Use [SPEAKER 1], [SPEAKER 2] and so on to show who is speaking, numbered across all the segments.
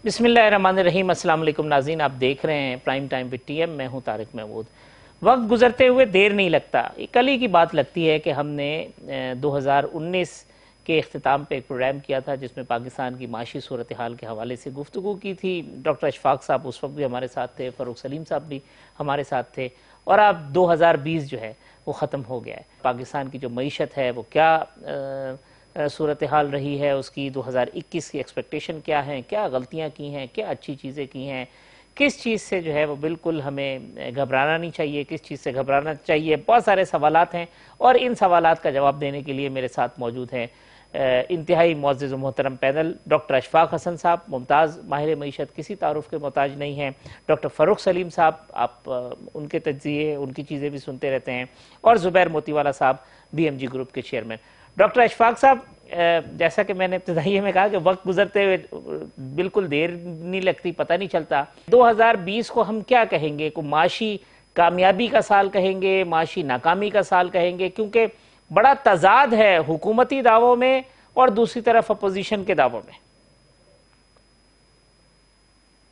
[SPEAKER 1] बिस्मिल्लाहिर्रहमानिर्रहीम। अस्सलाम वालेकुम नाज़रीन, आप देख रहे हैं प्राइम टाइम विद टीएम। मैं हूं तारिक महमूद। वक्त गुजरते हुए देर नहीं लगता। कल ही की बात लगती है कि हमने 2019 के अख्तिताम पे एक प्रोग्राम किया था जिसमें पाकिस्तान की माशी सूरत हाल के हवाले से गुफ्तगू की थी। डॉक्टर अशफाक साहब उस वक्त भी हमारे साथ थे, फ़ारूक सलीम साहब भी हमारे साथ थे। और अब 2020 जो है वो ख़त्म हो गया है। पाकिस्तान की जो मईशत है वो क्या सूरत हाल रही है, उसकी 2021 की एक्सपेक्टेशन क्या है, क्या गलतियां की हैं, क्या अच्छी चीज़ें की हैं, किस चीज़ से जो है वो बिल्कुल हमें घबराना नहीं चाहिए, किस चीज़ से घबराना चाहिए। बहुत सारे सवालात हैं और इन सवालात का जवाब देने के लिए मेरे साथ मौजूद हैं इंतहाई मुअज़्ज़ज़ व मोहतरम पैनल। डॉक्टर अशफाक हसन साहब मुमताज़ माहिर मईशत, किसी तारुफ के मोहताज नहीं हैं। डॉक्टर फ़ारूक सलीम साहब, आप उनके तज्ज़िये, उनकी चीज़ें भी सुनते रहते हैं। और ज़ुबैर मोतीवाला साहब, BMG ग्रुप के चेयरमैन। डॉक्टर अशफाक साहब, जैसा कि मैंने इब्तिदाई में कहा कि वक्त गुजरते हुए बिल्कुल देर नहीं लगती, पता नहीं चलता। 2020 को हम क्या कहेंगे? को माशी कामयाबी का साल कहेंगे, माशी नाकामी का साल कहेंगे? क्योंकि बड़ा तजाद है हुकूमती दावों में और दूसरी तरफ अपोजिशन के दावों में।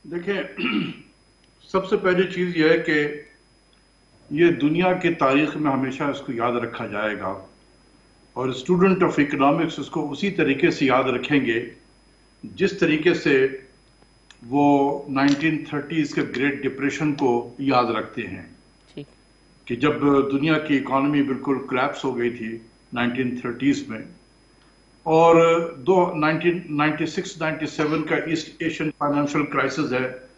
[SPEAKER 2] देखिए, सबसे पहली चीज यह है कि ये दुनिया की तारीख में हमेशा इसको याद रखा जाएगा और स्टूडेंट ऑफ इकोनॉमिक्स इसको उसी तरीके से याद रखेंगे जिस तरीके से वो 1930s के ग्रेट डिप्रेशन को याद रखते हैं कि जब दुनिया की इकोनॉमी बिल्कुल क्रैप्स हो गई थी 1930s में। और 1996-97 का ईस्ट एशियन फाइनेंशियल क्राइसिस है,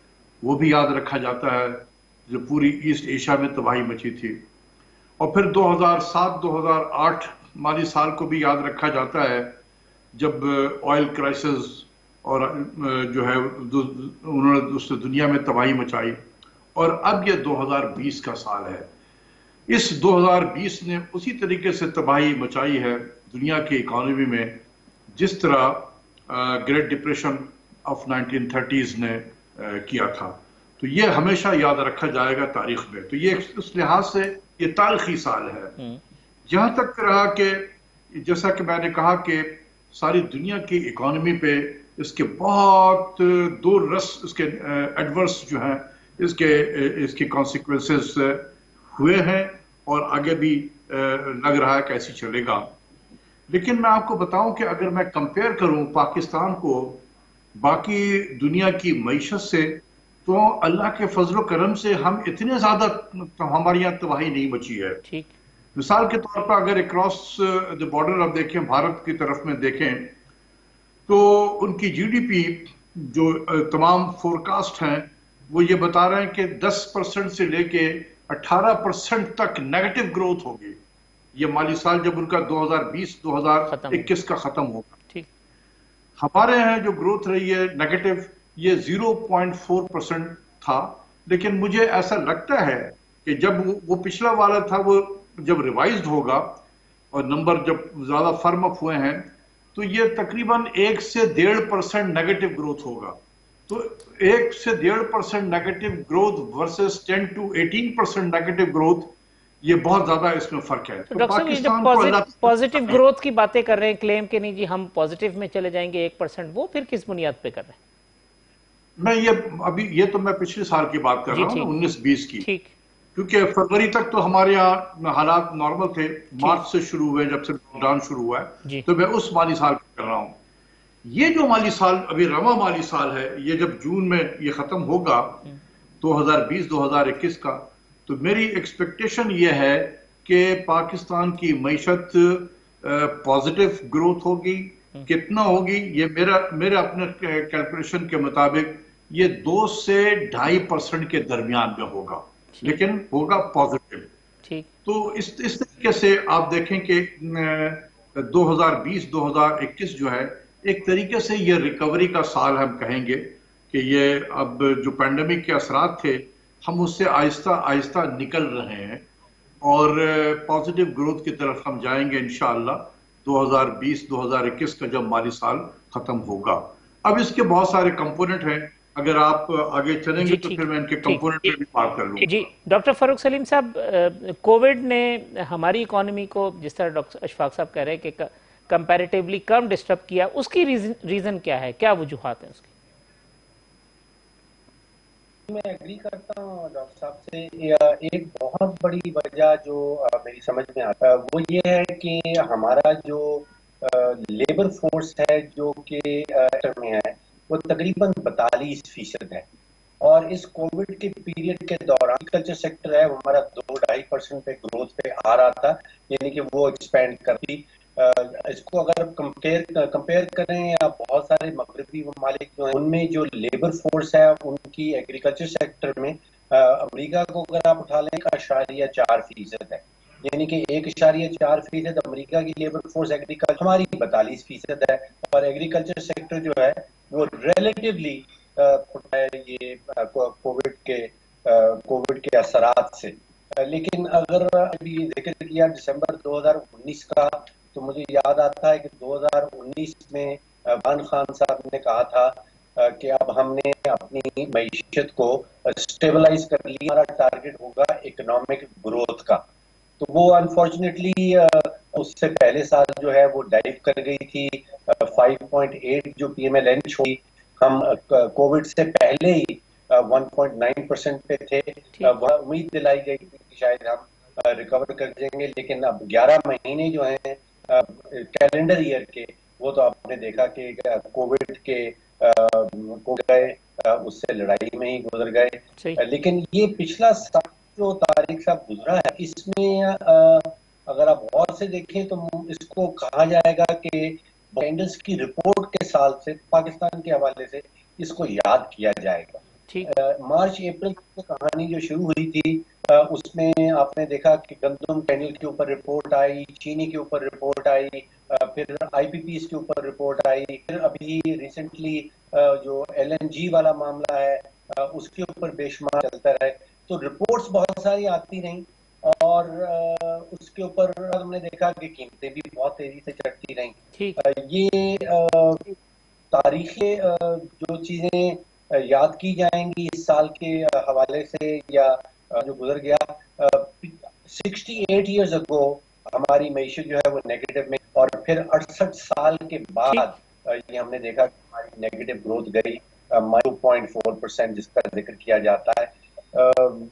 [SPEAKER 2] वो भी याद रखा जाता है, जो पूरी ईस्ट एशिया में तबाही मची थी। और फिर 2007-2008 माली साल को भी याद रखा जाता है, जब ऑयल क्राइसिस और जो है उन्होंने उससे दुनिया में तबाही मचाई। और अब ये 2020 का साल है। इस 2020 ने उसी तरीके से तबाही मचाई है दुनिया की इकोनॉमी में जिस तरह ग्रेट डिप्रेशन ऑफ 1930s ने किया था। तो ये हमेशा याद रखा जाएगा तारीख में। तो ये उस लिहाज से ये तारीखी साल है। जहां तक रहा कि जैसा कि मैंने कहा कि सारी दुनिया की इकोनॉमी पे इसके बहुत दूररस इसके एडवर्स जो हैं इसके कॉन्सिक्वेंसेस हुए हैं और आगे भी लग रहा है कि ऐसे चलेगा। लेकिन मैं आपको बताऊं कि अगर मैं कंपेयर करूं पाकिस्तान को बाकी दुनिया की मईशत से, तो अल्लाह के फजल करम से हम इतने ज्यादा हमारे यहाँ तबाही नहीं मची है।
[SPEAKER 1] ठीक।
[SPEAKER 2] मिसाल के तौर पर अगर अक्रॉस द बॉर्डर आप देखें, भारत की तरफ में देखें, तो उनकी GDP जो तमाम फोरकास्ट हैं वो ये बता रहे हैं कि 10% से लेके 18% तक नेगेटिव ग्रोथ होगी ये माली साल, जब उनका 2020-2021 का खत्म होगा।
[SPEAKER 1] ठीक।
[SPEAKER 2] हमारे यहाँ जो ग्रोथ रही है नेगेटिव, ये 0.4% था। लेकिन मुझे ऐसा लगता है कि जब वो पिछला वाला था, वो जब रिवाइज्ड होगा और नंबर जब ज्यादा फर्म अप हुए हैं, तो ये तकरीबन 1 से 1.5% नेगेटिव ग्रोथ होगा। तो 1 से 1.5% negative growth versus 10 to 18% negative growth, ये बहुत ज्यादा इसमें फर्क है।
[SPEAKER 1] तो डॉक्टर साहब, पॉजिटिव ग्रोथ की बातें कर रहे हैं, क्लेम के नहीं जी हम पॉजिटिव में चले जाएंगे 1%, वो फिर किस बुनियाद पे कर रहे हैं?
[SPEAKER 2] मैं ये तो मैं पिछले साल की बात कर रहा हूँ, 19-20 की।
[SPEAKER 1] ठीक।
[SPEAKER 2] क्योंकि फरवरी तक तो हमारे यहाँ हालात नॉर्मल थे, मार्च से शुरू हुए जब से लॉकडाउन शुरू हुआ है, तो मैं उस माली साल कर रहा हूँ। ये जो माली साल अभी रवा माली साल है, ये जब जून में ये खत्म होगा 2020-2021 का, तो मेरी एक्सपेक्टेशन ये है कि पाकिस्तान की मईशत पॉजिटिव ग्रोथ होगी। कितना होगी ये मेरे अपने कैलकुलेशन के मुताबिक ये 2 से 2.5% के दरमियान में होगा, लेकिन होगा पॉजिटिव।
[SPEAKER 1] ठीक।
[SPEAKER 2] तो इस तरीके से आप देखें कि 2020-2021 जो है एक तरीके से ये रिकवरी का साल हम कहेंगे कि ये अब जो पैंडेमिक के असरात थे हम उससे आहिस्ता आहिस्ता निकल रहे हैं और पॉजिटिव ग्रोथ की तरफ हम जाएंगे इंशाअल्लाह 2020-2021 का जब माली साल खत्म होगा। अब इसके बहुत सारे कंपोनेंट हैं, अगर आप आगे चलेंगे तो फिर मैं इनके कंपोनेंट पे भी बात कर लूंगा।
[SPEAKER 1] जी डॉक्टर फारूक सलीम साहब, कोविड ने हमारी इकोनॉमी को, जिस तरह डॉक्टर अशफाक साहब कह रहे हैं कि कंपैरेटिवली कम डिस्टर्ब किया, उसकी रीजन क्या है, क्या वजूहात है उसकी?
[SPEAKER 3] मैं एग्री करता हूँ डॉक्टर साहब से। एक बहुत बड़ी वजह जो मेरी समझ में आता है वो ये है कि हमारा जो लेबर फोर्स है जो कि sector में है वो तकरीबन 42% है। और इस कोविड के पीरियड के दौरान एग्रीकल्चर सेक्टर है वो हमारा 2-2.5% पे ग्रोथ पे आ रहा था, यानी कि वो एक्सपेंड करती। इसको अगर कंपेयर करें या बहुत सारे मगरबी ममालिक जो हैं उनमें जो लेबर फोर्स है उनकी एग्रीकल्चर सेक्टर में अमेरिका को अगर आप उठा लें 1.4% है, यानी कि 1.4% अमेरिका की लेबर फोर्स एग्रीकल्चर, हमारी 42% है। और एग्रीकल्चर सेक्टर जो है वो रिलेटिवली ये कोविड के असरात से। लेकिन अगर अभी जिक्र किया दिसंबर 2019 का, तो मुझे याद आता है कि 2019 में इमरान खान साहब ने कहा था कि अब हमने अपनी मईशत को स्टेबलाइज कर लिया, हमारा टारगेट होगा इकोनॉमिक ग्रोथ का। तो वो अनफॉर्चुनेटली उससे पहले साल जो है वो डाइव कर गई थी। 5.8 जो पीएमएलएन हुई, हम कोविड से पहले ही 1.9% पे थे। वह उम्मीद दिलाई गई थी कि शायद हम रिकवर कर जाएंगे, लेकिन अब 11 महीने जो हैं कैलेंडर ईयर के, वो तो आपने देखा कि कोविड के को गए, उससे लड़ाई में ही गुजर गए। लेकिन ये पिछला साल जो तारिक साहब गुजरा है इसमें अगर आप गौर से देखें तो इसको कहा जाएगा कि कैंडल्स की रिपोर्ट के साल से पाकिस्तान के हवाले से इसको याद किया जाएगा। मार्च अप्रैल की कहानी जो शुरू हुई थी उसमें आपने देखा कि गंदम कैंडल के ऊपर रिपोर्ट आई, चीनी के ऊपर रिपोर्ट आई, फिर आईपीपीस के ऊपर रिपोर्ट आई, फिर अभी रिसेंटली जो एलएनजी वाला मामला है उसके ऊपर बेशुमार चलता रहे। तो रिपोर्ट्स बहुत सारी आती रहीं और उसके ऊपर हमने देखा कि कीमतें भी बहुत तेजी से चढ़ती रहीं। ये तारीखें जो चीजें याद की जाएंगी इस साल के हवाले से या जो गुजर गया, 68 ईयर्स अगो हमारी मईशत जो है वो नेगेटिव में, और फिर 68 साल के बाद ये हमने देखा कि हमारी नेगेटिव ग्रोथ गई 2.4% जिसका जिक्र किया जाता है।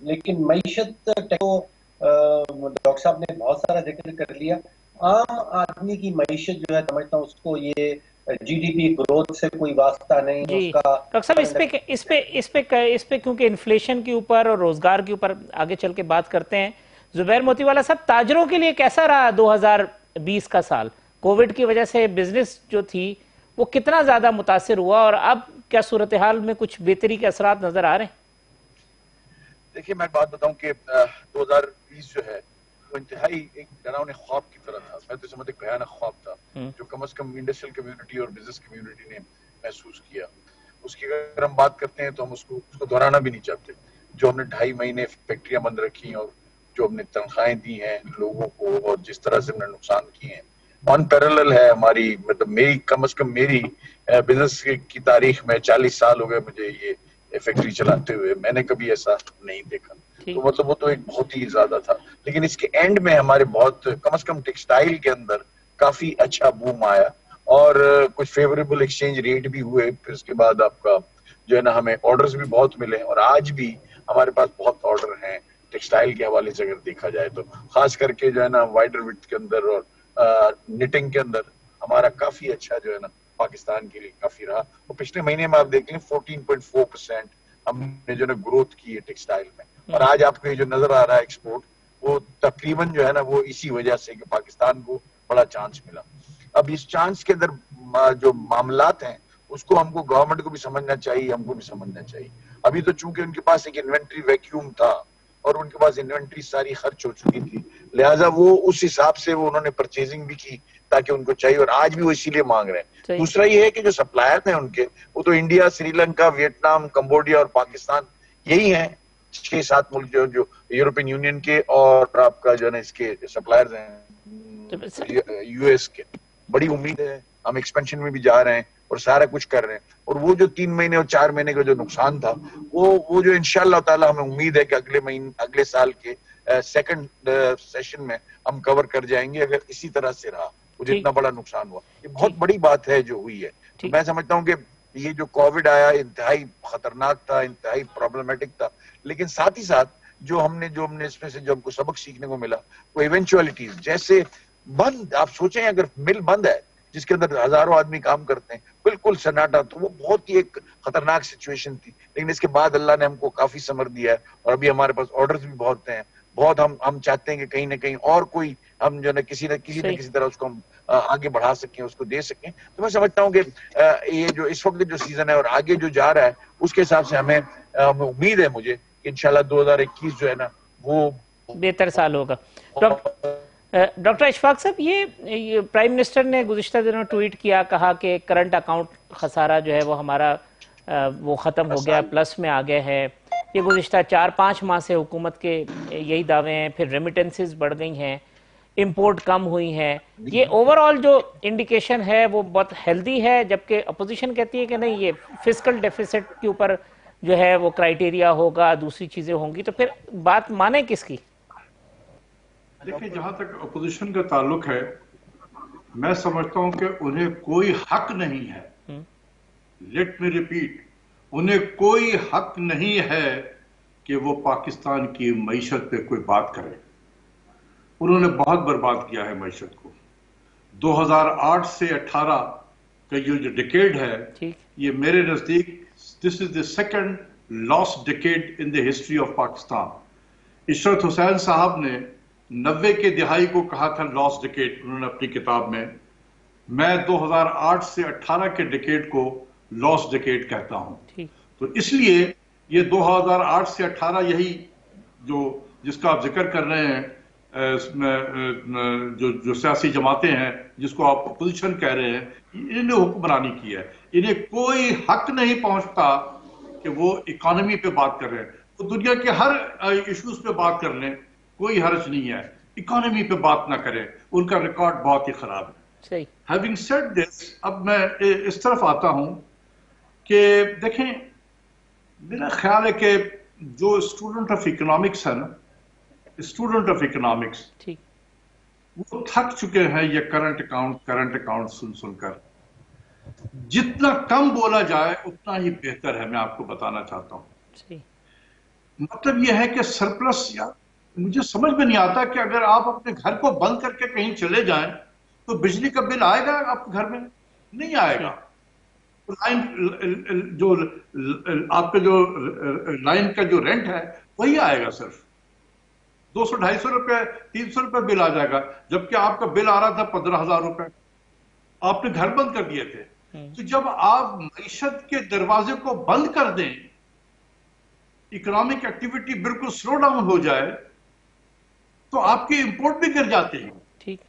[SPEAKER 3] लेकिन मईशत डॉक्टर साहब ने बहुत सारा जिक्र कर लिया। आम आदमी की मईशत जो है समझता हूँ उसको ये जीडीपी ग्रोथ से कोई वास्ता नहीं है
[SPEAKER 1] जी
[SPEAKER 3] उसका।
[SPEAKER 1] डॉक्टर साहब, इस पे क्योंकि इन्फ्लेशन के ऊपर और रोजगार के ऊपर आगे चल के बात करते हैं। जुबैर मोतीवाला साहब, ताजरों के लिए कैसा रहा 2020 का साल? कोविड की वजह से बिजनेस जो थी वो कितना ज्यादा मुतासिर हुआ और अब क्या सूरत हाल में कुछ बेहतरी के असरात नजर आ रहे हैं?
[SPEAKER 4] देखिए, मैं बात बताऊं कि 2020 जो है वो इंतहाई एक डरावने ख्वाब की तरह था। मैं तो समझता एक भयानक ख्वाब था जो कम से कम इंडस्ट्रियल कम्युनिटी और बिजनेस कम्युनिटी ने महसूस किया। उसकी अगर हम बात करते हैं तो हम उसको दोहराना भी नहीं चाहते। जो हमने 2.5 महीने फैक्ट्रियां बंद रखी और जो हमने तनख्वाहें दी हैं लोगों को और जिस तरह से हमने नुकसान किए हैं, अनपैरेलल है हमारी, मतलब मेरी कम से कम मेरी बिजनेस की तारीख में 40 साल हो गए मुझे ये फैक्ट्री चलाते हुए, मैंने कभी ऐसा नहीं देखा। तो मतलब वो तो एक बहुत ही ज्यादा था। लेकिन इसके एंड में हमारे बहुत कम से कम टेक्सटाइल के अंदर काफी अच्छा बूम आया और कुछ फेवरेबल एक्सचेंज रेट भी हुए। फिर उसके बाद आपका जो है ना हमें ऑर्डर्स भी बहुत मिले और आज भी हमारे पास बहुत ऑर्डर हैं टेक्सटाइल के हवाले से अगर देखा जाए तो, खास करके जो है ना वाइडर विड्थ के अंदर और निटिंग के अंदर हमारा काफी अच्छा जो है ना पाकिस्तान के लिए काफी रहा। और पिछले महीने में आप देख लें 14.4% हमने जो है ना ग्रोथ की है टेक्सटाइल में। और आज आपको ये जो नजर आ रहा है एक्सपोर्ट, वो तकरीबन जो है ना वो इसी वजह से कि पाकिस्तान को बड़ा चांस मिला। अब इस चांस के अंदर जो मामलात हैं उसको हमको गवर्नमेंट को भी समझना चाहिए, हमको भी समझना चाहिए। अभी तो चूंकि उनके पास एक इन्वेंट्री वैक्यूम था और उनके पास इन्वेंट्री सारी खर्च हो चुकी थी, लिहाजा वो उस हिसाब से वो उन्होंने परचेजिंग भी की ताकि उनको चाहिए और आज भी वो इसीलिए मांग रहे हैं। दूसरा ये है कि जो सप्लायर हैं उनके, वो तो इंडिया, श्रीलंका, वियतनाम, कंबोडिया और पाकिस्तान, यही हैं 6-7 मुल्क जो यूरोपियन यूनियन के और आपका जो है ना इसके सप्लायर्स हैं यूएस के। बड़ी उम्मीद है, हम एक्सपेंशन में भी जा रहे हैं और सारा कुछ कर रहे हैं। और वो जो 3 महीने और 4 महीने का जो नुकसान था वो जो इंशाअल्लाह ताला हमें उम्मीद है कि अगले साल के सेकंड सेशन में हम कवर कर जाएंगे अगर इसी तरह से रहा। वो जितना बड़ा नुकसान हुआ, ये बहुत बड़ी बात है जो हुई है। तो मैं समझता हूँ कि ये जो कोविड आया इंतहाई खतरनाक था, इंतहाई प्रॉब्लमेटिक था, लेकिन साथ ही साथ जो हमने इसमें से जो हमको सबक सीखने को मिला वो इवेंचुअलिटीज, जैसे बंद, आप सोचें अगर मिल बंद है जिसके अंदर हजारों आदमी काम करते हैं, बिल्कुल सन्नाटा, तो वो बहुत ही एक खतरनाक सिचुएशन थी। लेकिन इसके बाद अल्लाह ने हमको काफी समर दिया है और अभी हमारे पास ऑर्डर्स भी बहुत हैं, बहुत हम चाहते हैं कि कहीं ना कहीं और कोई हम जो है किसी न किसी तरह उसको हम आगे बढ़ा सकें, उसको दे सकें। तो मैं समझता हूँ कि ये जो इस वक्त जो सीजन है और आगे जो जा रहा है उसके हिसाब से हमें उम्मीद है मुझे कि इंशाल्लाह 2021 जो है ना वो
[SPEAKER 1] बेहतर साल होगा। डॉक्टर इशफाक साहब, ये प्राइम मिनिस्टर ने गुज़िश्ता दिनों ट्वीट किया, कहा कि करंट अकाउंट खसारा जो है वो हमारा वो ख़त्म हो गया, प्लस में आ गया है। ये गुज़िश्ता 4-5 माह से हुकूमत के यही दावे हैं। फिर रेमिटेंसेस बढ़ गई हैं, इंपोर्ट कम हुई है। ये ओवरऑल जो इंडिकेशन है वो बहुत हेल्दी है, जबकि अपोजिशन कहती है कि नहीं, ये फिस्कल डेफिसिट के ऊपर जो है वो क्राइटेरिया होगा, दूसरी चीज़ें होंगी। तो फिर बात माने किसकी?
[SPEAKER 2] देखिए, जहां तक अपोजिशन का ताल्लुक है, मैं समझता हूं कि उन्हें कोई हक नहीं है, लेट मी रिपीट, उन्हें कोई हक नहीं है कि वो पाकिस्तान की मईशत पे कोई बात करे। उन्होंने बहुत बर्बाद किया है मईशत को। 2008 से 18 का ये जो डिकेड है, ये मेरे नजदीक this is the second lost decade in the history of Pakistan. Ishrat Hussain साहब ने 90 के दिहाई को कहा था लॉस्ट डिकेड, उन्होंने अपनी किताब में। मैं 2008 से 18 के डिकेड को लॉस्ट डिकेड कहता हूं। तो इसलिए ये 2008 से 18 यही जो जिसका आप जिक्र कर रहे हैं, जो सियासी जमातें हैं जिसको आप अपोजिशन कह रहे हैं, इन्हें हुक्मरानी की है। इन्हें कोई हक नहीं पहुंचता कि वो इकोनॉमी पे बात कर रहे हैं। तो दुनिया के हर इश्यूज पे बात कर लें, कोई हर्ज नहीं है, इकोनॉमी पे बात ना करें, उनका रिकॉर्ड बहुत ही खराब है। हैविंग सेड दिस, अब मैं इस तरफ आता हूं कि देखें, मेरा ख्याल है कि जो स्टूडेंट ऑफ इकोनॉमिक्स है ना, स्टूडेंट ऑफ इकोनॉमिक्स, वो थक चुके हैं ये करंट अकाउंट सुन सुनकर। जितना कम बोला जाए उतना ही बेहतर है, मैं आपको बताना चाहता हूं। मतलब यह है कि सरप्लस, यार मुझे समझ में नहीं आता कि अगर आप अपने घर को बंद करके कहीं चले जाएं तो बिजली का बिल आएगा आपके घर में? नहीं आएगा। लाइन जो आपके जो लाइन का जो रेंट है वही आएगा, सिर्फ 200-250 रुपए 300 रुपए बिल आ जाएगा, जबकि आपका बिल आ रहा था 15,000 रुपए। आपने घर बंद कर दिए थे। तो जब आप मईशत के दरवाजे को बंद कर दें, इकोनॉमिक एक्टिविटी बिल्कुल स्लो डाउन हो जाए, तो आपके इंपोर्ट भी गिर जाते हैं।
[SPEAKER 1] ठीक।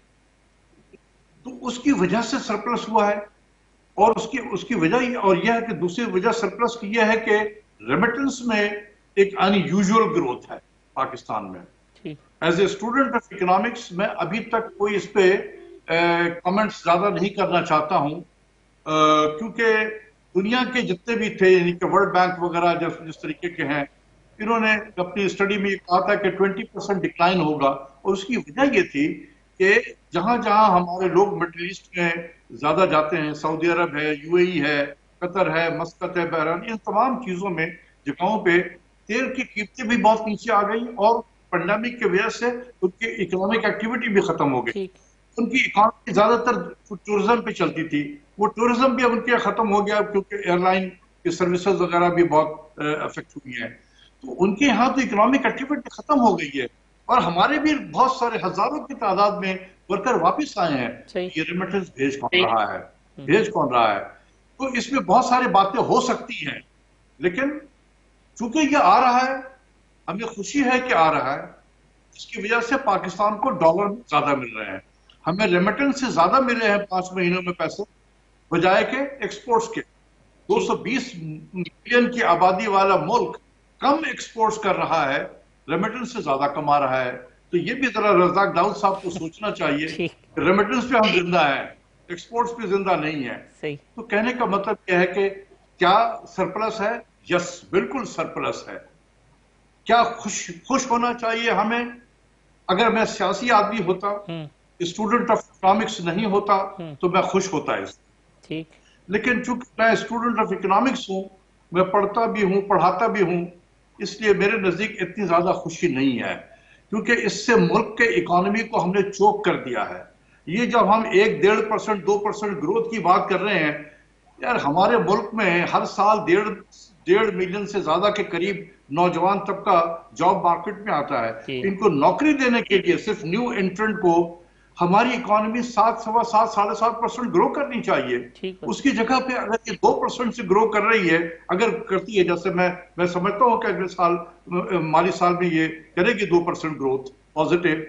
[SPEAKER 2] तो उसकी वजह से सरप्लस हुआ है। और उसकी वजह और यह है कि दूसरी वजह सरप्लस की यह है कि रेमिटेंस में एक अनयूजुअल ग्रोथ है पाकिस्तान में। As a student of economics मैं अभी तक कोई इस पे कमेंट्स ज्यादा नहीं करना चाहता हूं, क्योंकि दुनिया के जितने भी थे, यानी कि वर्ल्ड बैंक वगैरह जिस तरीके के हैं, इन्होंने अपनी स्टडी में कहा था कि 20% डिक्लाइन होगा। और उसकी वजह ये थी कि जहां जहां हमारे लोग मिडिल ईस्ट में ज्यादा जाते हैं, सऊदी अरब है, यूएई है, कतर है, मस्कत है, बहरान, इन तमाम चीजों में जगहों पे तेल की कीमतें भी बहुत नीचे आ गई और पेंडेमिक की वजह से उनकी इकोनॉमिक एक्टिविटी भी खत्म हो गई। उनकी इकोनॉमी ज्यादातर टूरिज्म पे चलती थी, वो टूरिज्म भी अब उनके खत्म हो गया, क्योंकि एयरलाइन की सर्विसेज वगैरह भी बहुत अफेक्ट हुई है। तो उनके यहाँ तो इकोनॉमिक एक्टिविटी खत्म हो गई है। और हमारे भी बहुत सारे हजारों की तादाद में वर्कर वापस आए हैं। ये रेमिटेंस भेज कौन रहा है? तो इसमें बहुत सारी बातें हो सकती हैं, लेकिन चूंकि ये आ रहा है, हमें खुशी है कि आ रहा है, इसकी वजह से पाकिस्तान को डॉलर ज्यादा मिल रहे हैं। हमें रेमिटेंस से ज्यादा मिले हैं 5 महीनों में पैसे, बजाय के एक्सपोर्ट्स के। 220 मिलियन की आबादी वाला मुल्क कम एक्सपोर्ट्स कर रहा है, रेमिटेंस से ज्यादा कमा रहा है। तो ये भी जरा रज़ाक दाऊद साहब को सोचना चाहिए, रेमिटेंस पे हम जिंदा है, एक्सपोर्ट्स पे जिंदा नहीं है। तो कहने का मतलब यह है कि क्या सरप्लस है? यस, बिल्कुल सरप्लस है। क्या खुश होना चाहिए हमें? अगर मैं सियासी आदमी होता, स्टूडेंट ऑफ इकोनॉमिक्स नहीं होता, तो मैं खुश होता है। ठीक। लेकिन चूंकि मैं स्टूडेंट ऑफ इकोनॉमिक्स हूं, मैं पढ़ता भी हूं, पढ़ाता भी हूं, इसलिए मेरे नजदीक इतनी ज्यादा खुशी नहीं है, क्योंकि इससे मुल्क के इकोनॉमी को हमने चोक कर दिया है। ये जब हम 1-1.5%, 2% ग्रोथ की बात कर रहे हैं, यार हमारे मुल्क में हर साल 1.5 मिलियन से ज्यादा के करीब नौजवान तबका जॉब मार्केट में आता है। इनको नौकरी देने के लिए सिर्फ न्यू एंट्रेंट को हमारी इकोनॉमी 7, 7.25, 7.5% ग्रो करनी चाहिए। उसकी जगह पे अगर ये 2% से ग्रो कर रही है, अगर करती है, जैसे मैं समझता हूं कि अगले साल माली साल में ये करेगी 2% ग्रोथ पॉजिटिव,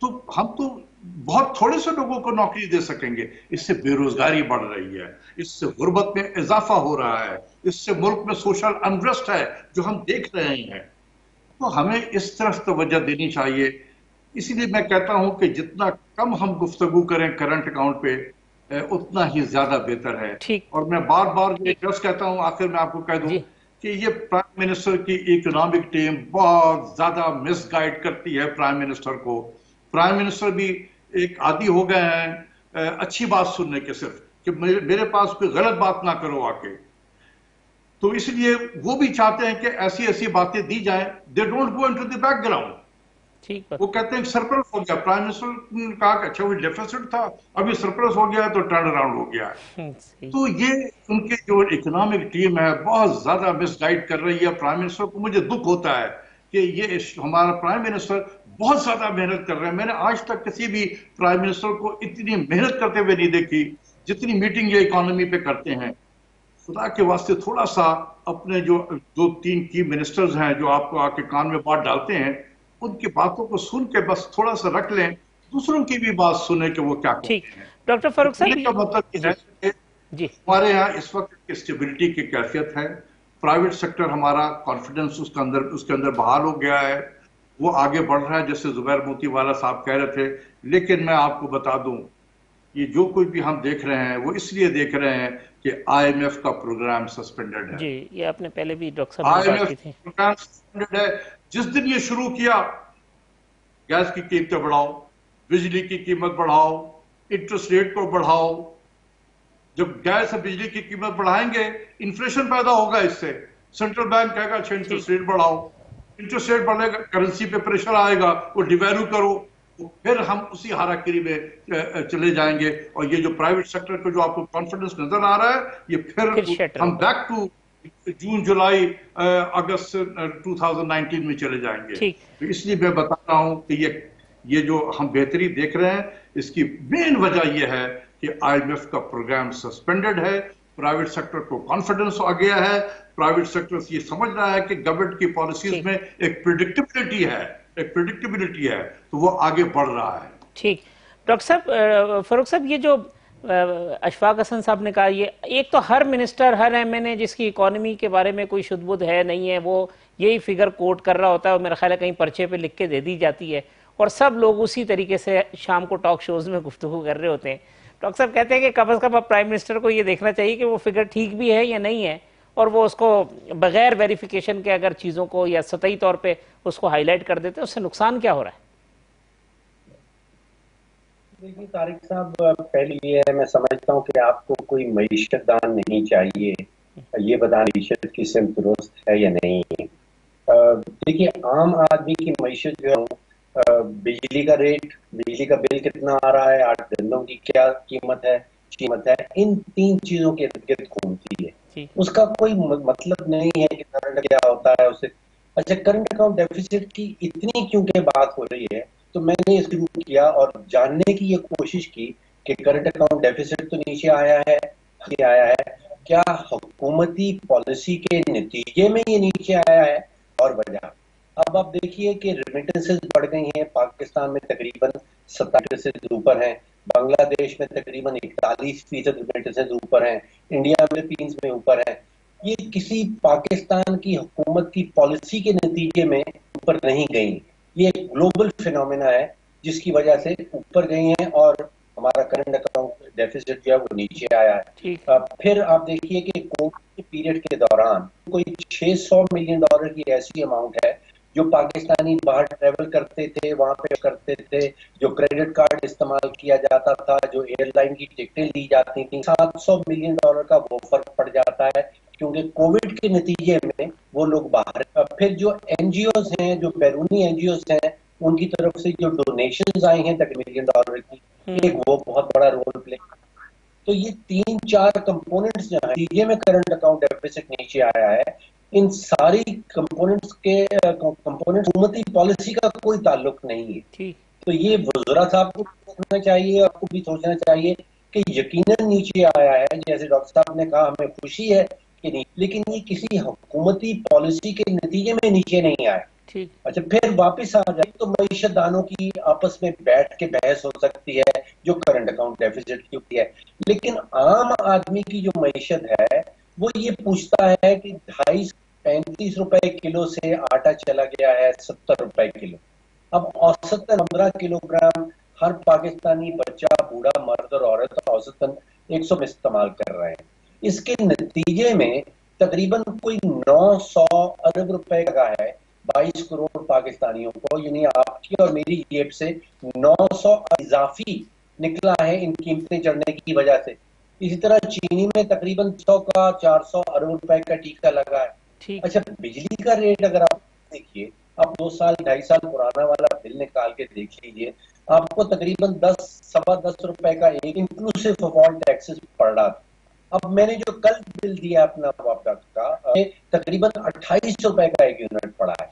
[SPEAKER 2] तो हम तो बहुत थोड़े से लोगों को नौकरी दे सकेंगे। इससे बेरोजगारी बढ़ रही है, इससे गुर्बत में इजाफा हो रहा है, इससे मुल्क में सोशल अनरेस्ट है जो हम देख रहे हैं। तो हमें इस तरफ तवज्जो देनी चाहिए। इसीलिए मैं कहता हूं कि जितना कम हम गुफ्तगू करें करंट अकाउंट पे, उतना ही ज्यादा बेहतर है। और मैं बार बार जस्ट कहता हूं, आखिर में आपको कह दूं कि ये प्राइम मिनिस्टर की इकोनॉमिक टीम बहुत ज्यादा मिसगाइड करती है प्राइम मिनिस्टर को। प्राइम मिनिस्टर भी एक आदी हो गए हैं अच्छी बात सुनने के, सिर्फ कि मेरे पास कोई गलत बात ना करो आके। तो इसलिए वो भी चाहते हैं कि ऐसी ऐसी बातें दी जाएं, they don't go into the background. वो कहते हैं सरप्लस हो गया, प्राइम मिनिस्टर ने कहा कि अच्छा वो डेफिसिट था, अभी सरप्लस हो गया तो टर्न अराउंड हो गया। तो ये उनके जो इकोनॉमिक टीम है बहुत ज्यादा मिसगाइड कर रही है प्राइम मिनिस्टर को। मुझे दुख होता है कि ये हमारा प्राइम मिनिस्टर बहुत ज्यादा मेहनत कर रहे हैं। मैंने आज तक किसी भी प्राइम मिनिस्टर को इतनी मेहनत करते हुए नहीं देखी जितनी मीटिंग ये इकोनॉमी पे करते हैं। खुदा के वास्ते थोड़ा सा अपने जो 2-3 की मिनिस्टर्स हैं जो आपको आके कान में बात डालते हैं, उनकी बातों को सुन के बस थोड़ा सा रख लें, दूसरों की भी बात सुने कि वो क्या कहते हैं।
[SPEAKER 1] डॉक्टर फारूक साहब
[SPEAKER 2] का मतलब है हमारे यहाँ इस वक्त स्टेबिलिटी की कैफियत है। प्राइवेट सेक्टर हमारा कॉन्फिडेंस उसके अंदर बहाल हो गया है, वो आगे बढ़ रहा है जैसे जुबैर मोतीवाला साहब कह रहे थे। लेकिन मैं आपको बता दूं, ये जो कुछ भी हम देख रहे हैं वो इसलिए देख रहे हैं कि IMF का प्रोग्राम सस्पेंडेड है।
[SPEAKER 1] जी, ये आपने पहले भी डॉक्टर साहब ने बात की थी।
[SPEAKER 2] प्रोग्राम सस्पेंडेड है। जिस दिन ये शुरू किया, गैस की कीमतें बढ़ाओ, बिजली की कीमत बढ़ाओ, इंटरेस्ट रेट को बढ़ाओ। जब गैस और बिजली की कीमत बढ़ाएंगे, इन्फ्लेशन पैदा होगा। इससे सेंट्रल बैंक कहेगा अच्छा इंटरेस्ट रेट बढ़ाओ, इंटरेस्ट रेट बढ़ेगा, करेंसी पे प्रेशर आएगा, वो डिवैल्यू करो, तो फिर हम उसी हाराकिरी में चले जाएंगे। और ये जो प्राइवेट सेक्टर को जो आपको कॉन्फिडेंस नजर आ रहा है, ये फिर हम बैक टू जून जुलाई अगस्त 2019 में चले जाएंगे। तो इसलिए मैं बता रहा हूं कि ये जो हम बेहतरी देख रहे हैं, इसकी मेन वजह यह है कि IMF का प्रोग्राम सस्पेंडेड है। प्राइवेट सेक्टर को कॉन्फिडेंस आ गया है, प्राइवेट सेक्टर ये समझ रहा है कि गवर्नमेंट की पॉलिसीज में एक प्रेडिक्टेबिलिटी है, तो वो आगे बढ़ रहा है। ठीक
[SPEAKER 1] डॉक्टर साहब, फारूक साहब, ये जो अशफाक हसन साहब ने कहा, ये एक तो हर मिनिस्टर, हर MNA जिसकी इकोनॉमी के बारे में कोई शुद्ध है नहीं है, वो यही फिगर कोट कर रहा होता है और मेरा ख्याल है कहीं पर्चे पे लिख के दे दी जाती है, और सब लोग उसी तरीके से शाम को टॉक शोज में गुफ्तगू कर रहे होते हैं। डॉक्टर साहब कहते हैं कि कम से कम अब प्राइम मिनिस्टर को ये देखना चाहिए कि वो फिगर ठीक भी है या नहीं है, और वो उसको बगैर वेरिफिकेशन के अगर चीज़ों को या सतही तौर पे उसको हाईलाइट कर देते हैं, उससे नुकसान क्या हो रहा है?
[SPEAKER 3] देखिए तारिक साहब, पहले ये है, मैं समझता हूँ कि आपको कोई मईशत दान नहीं चाहिए ये बताना मईशत की सिमत दुरुस्त है या नहीं है। देखिए, आम आदमी की मईशत जो है, बिजली का रेट, बिजली का बिल कितना आ रहा है, 8 गंदों की क्या कीमत है, इन 3 चीजों के इर्द गिर्द घूमती है। उसका कोई मतलब नहीं है कि करंट क्या होता है उसे। अच्छा, करंट अकाउंट डेफिसिट की इतनी क्योंकि बात हो रही है, तो मैंने शुरू किया और जानने की ये कोशिश की कि करंट अकाउंट डेफिसिट तो नीचे आया है, क्या हुकूमती पॉलिसी के नतीजे में ये नीचे आया है, और वजह। अब आप देखिए कि रेमिटेंसेस बढ़ गई हैं। पाकिस्तान में तकरीबन 27% ऊपर हैं, बांग्लादेश में तकरीबन 41% रेमिटेंसेस ऊपर हैं, इंडिया में 3 में ऊपर है। ये किसी पाकिस्तान की हुकूमत की पॉलिसी के नतीजे में ऊपर नहीं गई, ये एक ग्लोबल फिनोमेना है जिसकी वजह से ऊपर गई हैं और हमारा करंट अकाउंट डेफिसिट जो है वो नीचे आया है। फिर आप देखिए कि कोविड के पीरियड के दौरान कोई $600 मिलियन की ऐसी अमाउंट है जो पाकिस्तानी बाहर ट्रेवल करते थे वहां पे करते थे, जो क्रेडिट कार्ड इस्तेमाल किया जाता था, जो एयरलाइन की टिकटें ली जाती थी, $700 मिलियन का वो फर्क पड़ जाता है क्योंकि कोविड के नतीजे में वो लोग बाहर। फिर जो एनजीओज हैं, जो बैरूनी एनजीओज हैं, उनकी तरफ से जो डोनेशंस आई हैं $30 मिलियन की, एक वो बहुत बड़ा रोल प्ले। तो ये 3-4 कंपोनेंट्स जो है नतीजे में करंट अकाउंट डेफिसिट नीचे आया है। इन सारी कंपोनेंट्स के कंपोनेंट हुकूमती पॉलिसी का कोई ताल्लुक नहीं है। तो ये वज़रा साहब को सोचना चाहिए, आपको भी सोचना चाहिए कि यकीनन नीचे आया है, जैसे डॉक्टर साहब ने कहा हमें खुशी है कि नहीं, लेकिन ये किसी हुकूमती पॉलिसी के नतीजे में नीचे नहीं आया। अच्छा, फिर वापस आ जाए तो मईशत दानों की आपस में बैठ के बहस हो सकती है जो करंट अकाउंट डेफिसिट की होती है, लेकिन आम आदमी की जो मईशत है वो ये पूछता है कि 2.5-35 रुपए किलो से आटा चला गया है 70 रुपए किलो। अब औसतन 15 किलोग्राम हर पाकिस्तानी बच्चा, बूढ़ा, मर्द और औरत औसतन 100 में इस्तेमाल कर रहे हैं। इसके नतीजे में तकरीबन कोई 900 अरब रुपए का है 22 करोड़ पाकिस्तानियों को, यानी आपकी और मेरी जेब से 900 इजाफी निकला है इन कीमतें चढ़ने की वजह से। इसी तरह चीनी में तकरीबन 100 का 400 अरब रुपए का टीका लगा है। अच्छा, बिजली का रेट अगर आप देखिए, आप 2 साल 2.5 साल पुराना वाला बिल निकाल के देख लीजिए, आपको तकरीबन 10-10.25 रुपए का एक इंक्लूसिव ऑफ ऑल टैक्सेस पड़ रहा था। अब मैंने जो कल बिल दिया अपना वापस का, तकरीबन 28 रुपए का एक यूनिट पड़ा है।